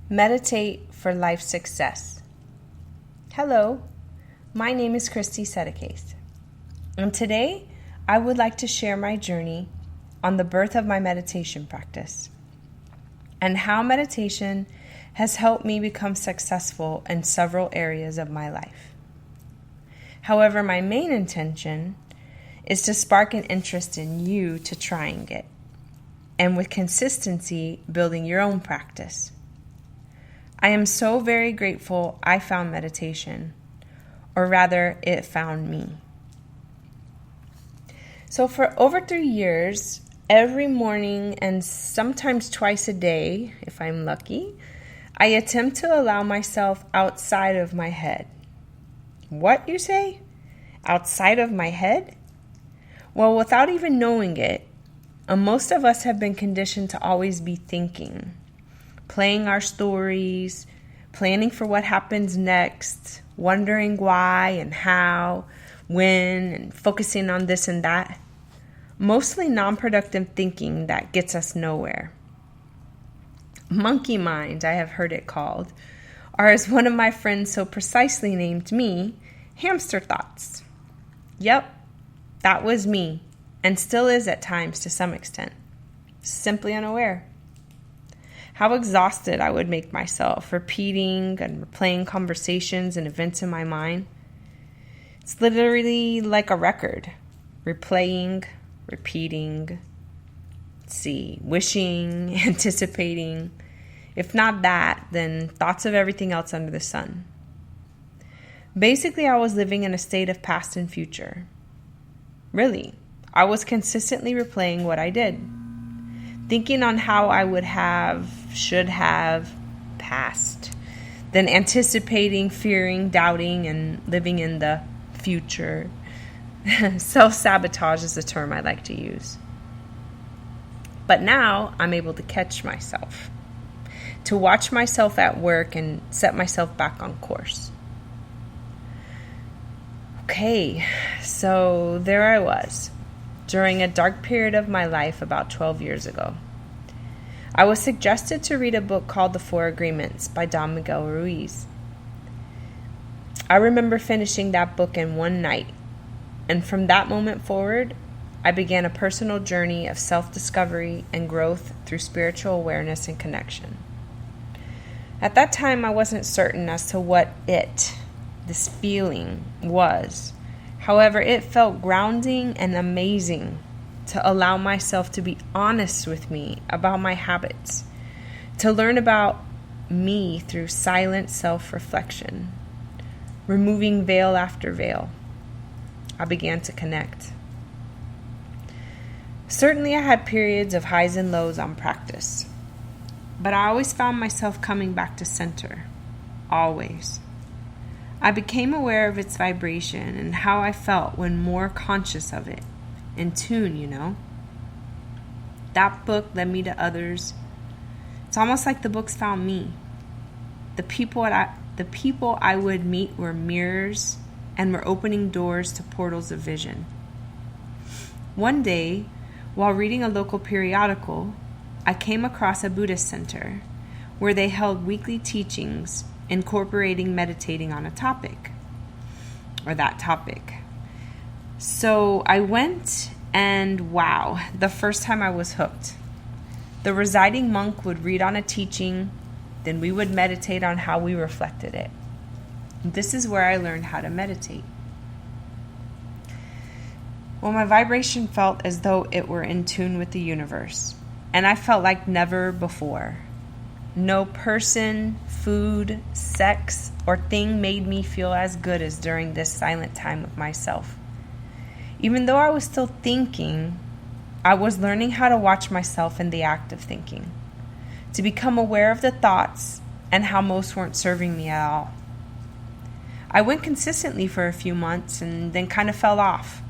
Meditate for life success. Hello, my name is Christy Sabotage, and today I would like to share my journey on the birth of my meditation practice and how meditation has helped me become successful in several areas of my life. However, my main intention is to spark an interest in you to trying it, and with consistency, building your own practice. I am so very grateful I found meditation, or rather, it found me. So for over 3 years, every morning and sometimes twice a day, if I'm lucky, I attempt to allow myself outside of my head. What, you say? Outside of my head? Well, without even knowing it, most of us have been conditioned to always be thinking, playing our stories, planning for what happens next, wondering why and how, when, and focusing on this and that. Mostly non-productive thinking that gets us nowhere. Monkey mind, I have heard it called, or as one of my friends so precisely named me, hamster thoughts. Yep, that was me, and still is at times to some extent. Simply unaware. How exhausted I would make myself repeating and replaying conversations and events in my mind. It's literally like a record. Replaying, repeating, wishing, anticipating. If not that, then thoughts of everything else under the sun. Basically, I was living in a state of past and future. Really, I was consistently replaying what I did. Thinking on how I would have, should have, past. Then anticipating, fearing, doubting, and living in the future. Self-sabotage is the term I like to use. But now I'm able to catch myself. To watch myself at work and set myself back on course. Okay, so there I was. During a dark period of my life about 12 years ago. I was suggested to read a book called The Four Agreements by Don Miguel Ruiz. I remember finishing that book in one night, and from that moment forward, I began a personal journey of self-discovery and growth through spiritual awareness and connection. At that time, I wasn't certain as to what this feeling was. However, it felt grounding and amazing to allow myself to be honest with me about my habits, to learn about me through silent self-reflection, removing veil after veil. I began to connect. Certainly, I had periods of highs and lows on practice, but I always found myself coming back to center, always. I became aware of its vibration and how I felt when more conscious of it, in tune, That book led me to others. It's almost like the books found me. The people I would meet were mirrors and were opening doors to portals of vision. One day, while reading a local periodical, I came across a Buddhist center where they held weekly teachings incorporating meditating on a topic, or that topic. So I went, and wow, the first time I was hooked. The residing monk would read on a teaching, then we would meditate on how we reflected it. This is where I learned how to meditate. Well, my vibration felt as though it were in tune with the universe, and I felt like never before. No person, food, sex, or thing made me feel as good as during this silent time with myself. Even though I was still thinking, I was learning how to watch myself in the act of thinking, to become aware of the thoughts and how most weren't serving me at all. I went consistently for a few months and then kind of fell off.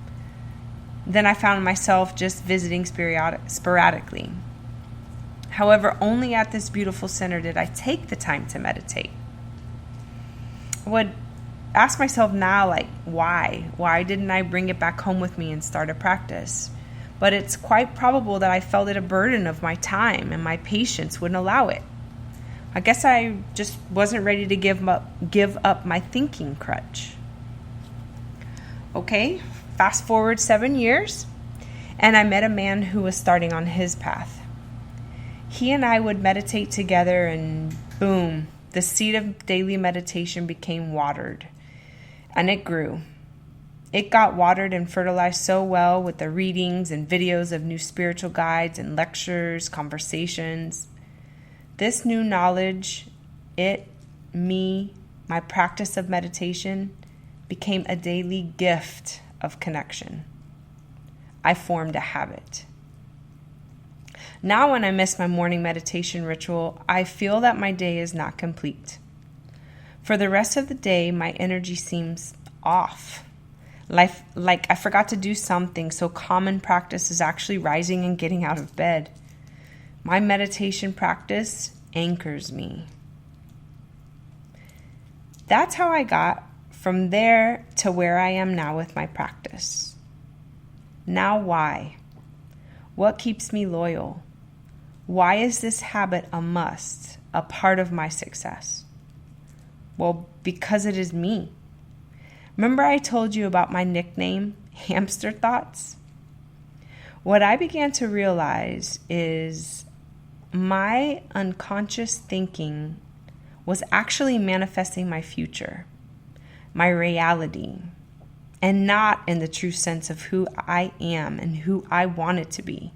Then I found myself just visiting sporadically. However, only at this beautiful center did I take the time to meditate. I would ask myself now, why? Why didn't I bring it back home with me and start a practice? But it's quite probable that I felt it a burden of my time and my patience wouldn't allow it. I guess I just wasn't ready to give up my thinking crutch. Okay, fast forward 7 years, and I met a man who was starting on his path. He and I would meditate together, and boom, the seed of daily meditation became watered, and it grew. It got watered and fertilized so well with the readings and videos of new spiritual guides and lectures, conversations. This new knowledge, my practice of meditation, became a daily gift of connection. I formed a habit. Now when I miss my morning meditation ritual, I feel that my day is not complete. For the rest of the day, my energy seems off. Like I forgot to do something, so common practice is actually rising and getting out of bed. My meditation practice anchors me. That's how I got from there to where I am now with my practice. Now why? What keeps me loyal? Why is this habit a must, a part of my success? Well, because it is me. Remember I told you about my nickname, Hamster Thoughts? What I began to realize is my unconscious thinking was actually manifesting my future, my reality, and not in the true sense of who I am and who I wanted to be.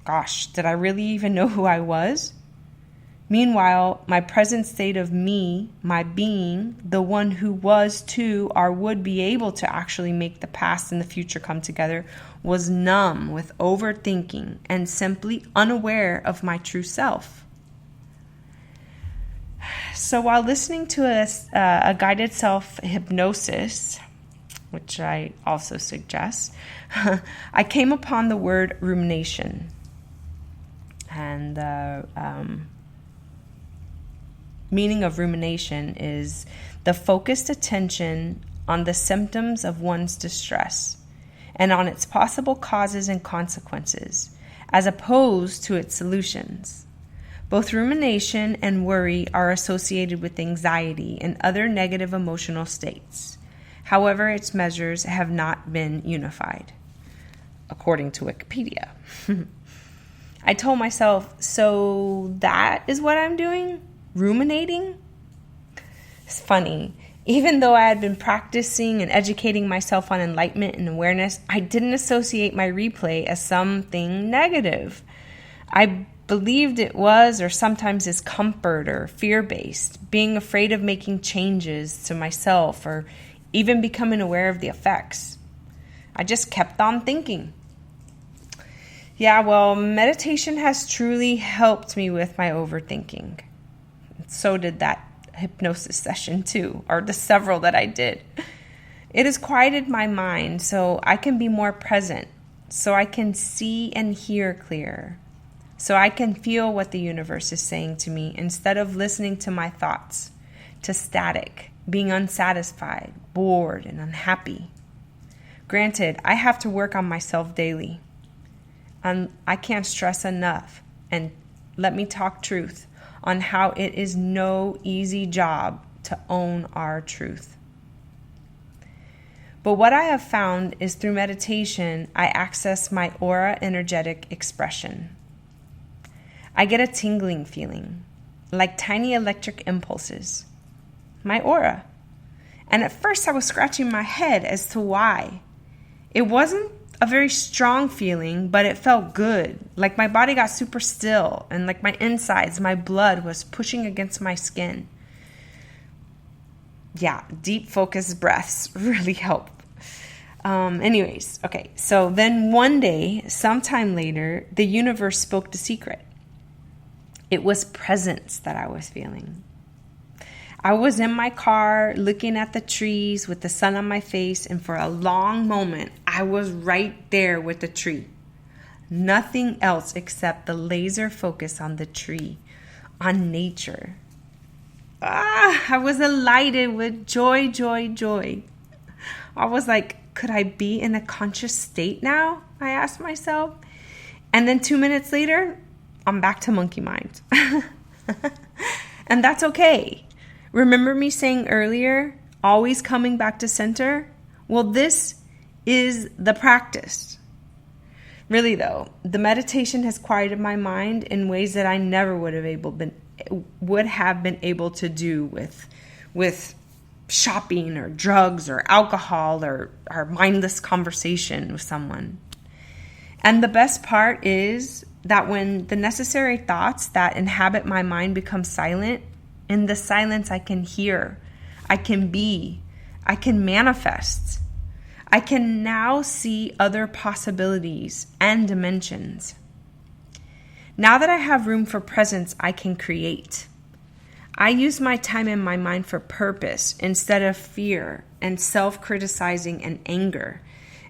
Gosh, did I really even know who I was? Meanwhile, my present state of me, my being, the one who was to or would be able to actually make the past and the future come together, was numb with overthinking and simply unaware of my true self. So while listening to a guided self-hypnosis, which I also suggest, I came upon the word rumination. And the meaning of rumination is the focused attention on the symptoms of one's distress and on its possible causes and consequences, as opposed to its solutions. Both rumination and worry are associated with anxiety and other negative emotional states. However, its measures have not been unified, according to Wikipedia. I told myself, so that is what I'm doing? Ruminating? It's funny. Even though I had been practicing and educating myself on enlightenment and awareness, I didn't associate my replay as something negative. I believed it was, or sometimes is, comfort or fear-based, being afraid of making changes to myself or even becoming aware of the effects. I just kept on thinking. Yeah, well, meditation has truly helped me with my overthinking. So did that hypnosis session too, or the several that I did. It has quieted my mind so I can be more present, so I can see and hear clearer, so I can feel what the universe is saying to me instead of listening to my thoughts, to static, being unsatisfied, bored, and unhappy. Granted, I have to work on myself daily. I can't stress enough, and let me talk truth, on how it is no easy job to own our truth. But what I have found is through meditation, I access my aura energetic expression. I get a tingling feeling, like tiny electric impulses. My aura. And at first I was scratching my head as to why. It wasn't a very strong feeling, but it felt good. Like my body got super still, and like my insides, my blood was pushing against my skin. Yeah, deep focused breaths really help. Okay. So then one day, sometime later, the universe spoke the secret. It was presence that I was feeling. I was in my car looking at the trees with the sun on my face, and for a long moment, I was right there with the tree. Nothing else except the laser focus on the tree, on nature. I was elated with joy, joy, joy. I was like, could I be in a conscious state now? I asked myself. And then 2 minutes later, I'm back to monkey mind. And that's okay. Remember me saying earlier, always coming back to center? Well, this is the practice. Really though, the meditation has quieted my mind in ways that I never would have been able to do with shopping or drugs or alcohol or mindless conversation with someone. And the best part is that when the necessary thoughts that inhabit my mind become silent, in the silence I can hear, I can be, I can manifest. I can now see other possibilities and dimensions. Now that I have room for presence, I can create. I use my time and my mind for purpose instead of fear and self-criticizing and anger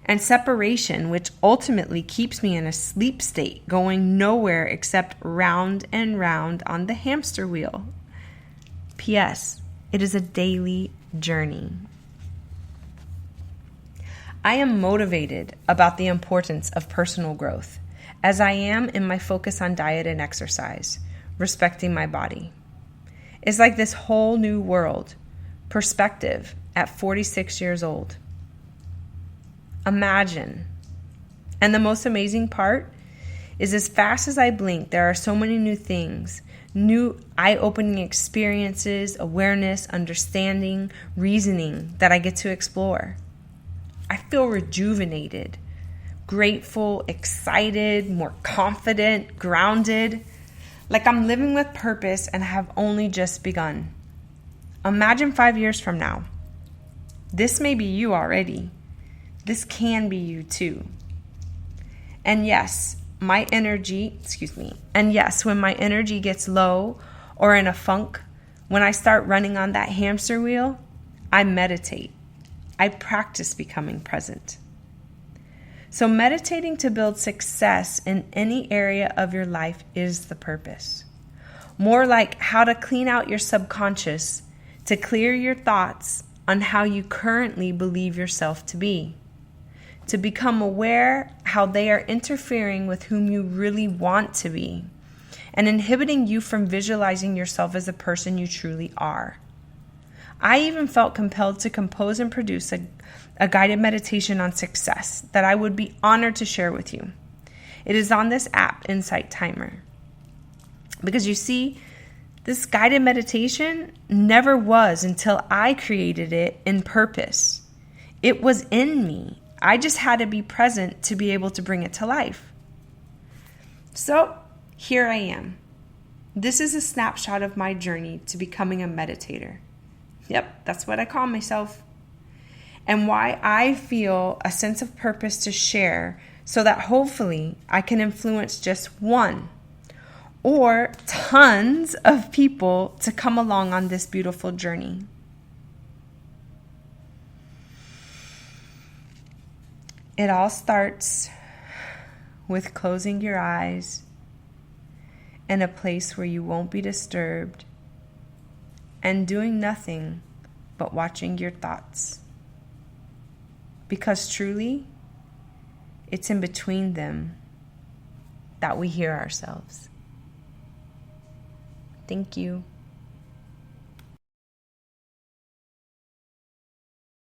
and separation, which ultimately keeps me in a sleep state, going nowhere except round and round on the hamster wheel. P.S. It is a daily journey. I am motivated about the importance of personal growth, as I am in my focus on diet and exercise, respecting my body. It's like this whole new world, perspective at 46 years old. Imagine. And the most amazing part is as fast as I blink, there are so many new things, new eye-opening experiences, awareness, understanding, reasoning that I get to explore. I feel rejuvenated, grateful, excited, more confident, grounded, like I'm living with purpose and have only just begun. Imagine 5 years from now. This may be you already. This can be you too. And yes, when my energy gets low or in a funk, when I start running on that hamster wheel, I meditate. I practice becoming present. So meditating to build success in any area of your life is the purpose. More like how to clean out your subconscious to clear your thoughts on how you currently believe yourself to be. To become aware how they are interfering with whom you really want to be and inhibiting you from visualizing yourself as the person you truly are. I even felt compelled to compose and produce a guided meditation on success that I would be honored to share with you. It is on this app, Insight Timer. Because you see, this guided meditation never was until I created it in purpose. It was in me. I just had to be present to be able to bring it to life. So here I am. This is a snapshot of my journey to becoming a meditator. Yep, that's what I call myself. And why I feel a sense of purpose to share so that hopefully I can influence just one or tons of people to come along on this beautiful journey. It all starts with closing your eyes in a place where you won't be disturbed and doing nothing but watching your thoughts. Because truly, it's in between them that we hear ourselves. Thank you.